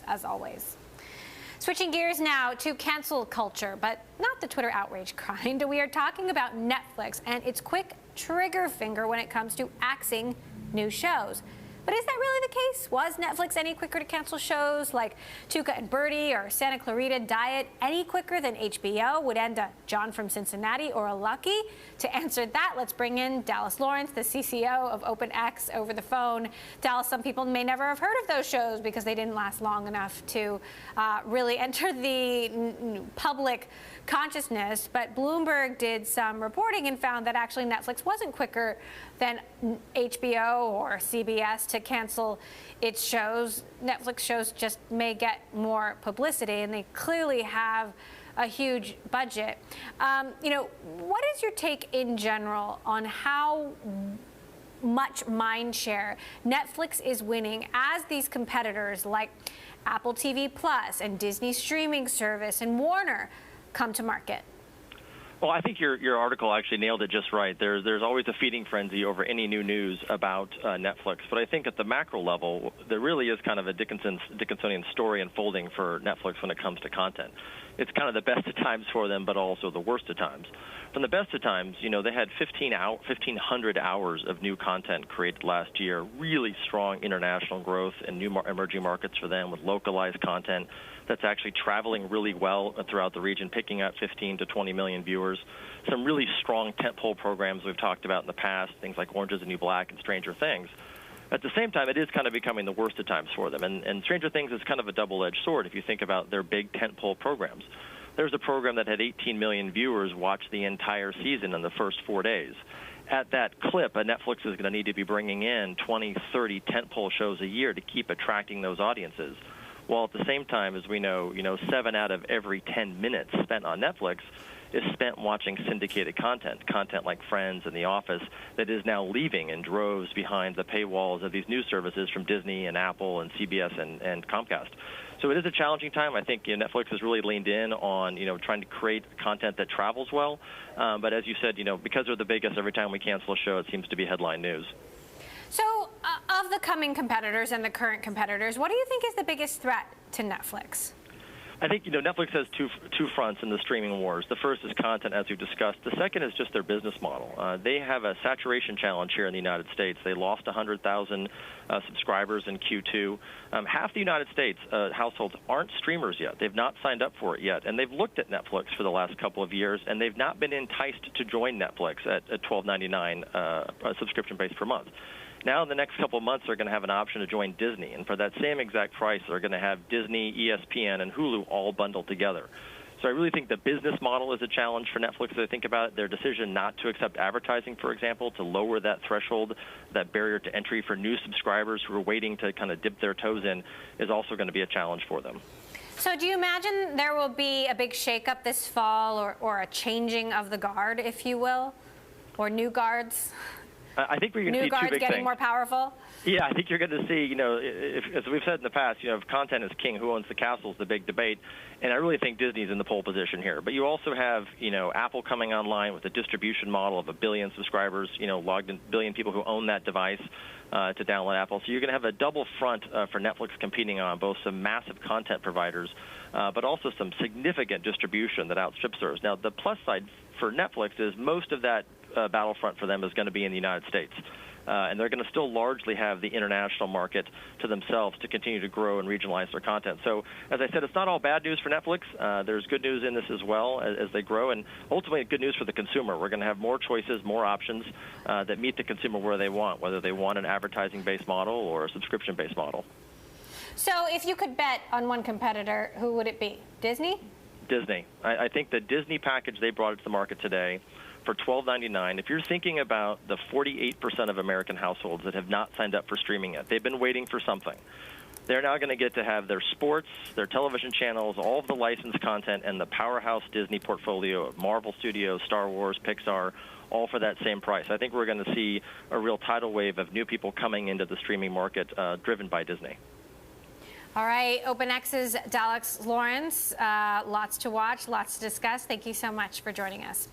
as always. Switching gears now to cancel culture, but not the Twitter outrage kind. We are talking about Netflix and its quick trigger finger when it comes to axing new shows. But is that really the case? Was Netflix any quicker to cancel shows like Tuca and Birdie or Santa Clarita Diet any quicker than HBO would end a John from Cincinnati or a Lucky? To answer that, let's bring in Dallas Lawrence, the CCO of Openx, over the phone. Dallas, some people may never have heard of those shows because they didn't last long enough to really enter the public consciousness. But Bloomberg did some reporting and found that actually Netflix wasn't quicker than HBO or CBS to cancel its shows. Netflix shows just may get more publicity, and they clearly have a huge budget. What is your take in general on how much mind share Netflix is winning as these competitors like Apple TV Plus and Disney streaming service and Warner come to market? Well, I think your article actually nailed it just right. There's always a feeding frenzy over any new news about Netflix. But I think at the macro level, there really is kind of a Dickinsonian story unfolding for Netflix when it comes to content. It's kind of the best of times for them, but also the worst of times. From the best of times, they had 1,500 hours of new content created last year, really strong international growth and new emerging markets for them with localized content that's actually traveling really well throughout the region, picking up 15 to 20 million viewers. Some really strong tentpole programs we've talked about in the past, things like Orange is the New Black and Stranger Things. At the same time, it is kind of becoming the worst of times for them. And Stranger Things is kind of a double-edged sword if you think about their big tentpole programs. There's a program that had 18 million viewers watch the entire season in the first 4 days. At that clip, Netflix is going to need to be bringing in 20, 30 tentpole shows a year to keep attracting those audiences. While at the same time, as we know, 7 out of every 10 minutes spent on Netflix is spent watching syndicated content like Friends and The Office, that is now leaving in droves behind the paywalls of these news services from Disney and Apple and CBS and Comcast. So it is a challenging time. I think Netflix has really leaned in on trying to create content that travels well. But as you said, because they're the biggest, every time we cancel a show, it seems to be headline news. So of the coming competitors and the current competitors, what do you think is the biggest threat to Netflix? I think Netflix has two fronts in the streaming wars. The first is content, as we've discussed. The second is just their business model. They have a saturation challenge here in the United States. They lost 100,000 subscribers in Q2. Half the United States households aren't streamers yet. They've not signed up for it yet, and they've looked at Netflix for the last couple of years, and they've not been enticed to join Netflix at $12.99 subscription base per month. Now, in the next couple of months, they're going to have an option to join Disney. And for that same exact price, they're going to have Disney, ESPN, and Hulu all bundled together. So I really think the business model is a challenge for Netflix as I think about it. Their decision not to accept advertising, for example, to lower that threshold, that barrier to entry for new subscribers who are waiting to kind of dip their toes in, is also going to be a challenge for them. So do you imagine there will be a big shakeup this fall or a changing of the guard, if you will, or new guards? I think we're going to see two big things. New guards getting more powerful? Yeah, I think you're going to see, as we've said in the past, if content is king, who owns the castle is the big debate. And I really think Disney's in the pole position here. But you also have, Apple coming online with a distribution model of 1 billion subscribers, logged in, billion people who own that device to download Apple. So you're going to have a double front for Netflix competing on both some massive content providers, but also some significant distribution that outstrips theirs. Now, the plus side for Netflix is most of that battlefront for them is going to be in the United States. And they're going to still largely have the international market to themselves to continue to grow and regionalize their content. So, as I said, it's not all bad news for Netflix. There's good news in this as well as they grow, and ultimately good news for the consumer. We're going to have more choices, more options that meet the consumer where they want, whether they want an advertising-based model or a subscription-based model. So if you could bet on one competitor, who would it be? Disney? Disney. I think the Disney package they brought to the market today for $12.99, if you're thinking about the 48% of American households that have not signed up for streaming yet, they've been waiting for something. They're now going to get to have their sports, their television channels, all of the licensed content, and the powerhouse Disney portfolio of Marvel Studios, Star Wars, Pixar, all for that same price. I think we're going to see a real tidal wave of new people coming into the streaming market driven by Disney. All right, Openx's Dallas Lawrence, lots to watch, lots to discuss. Thank you so much for joining us.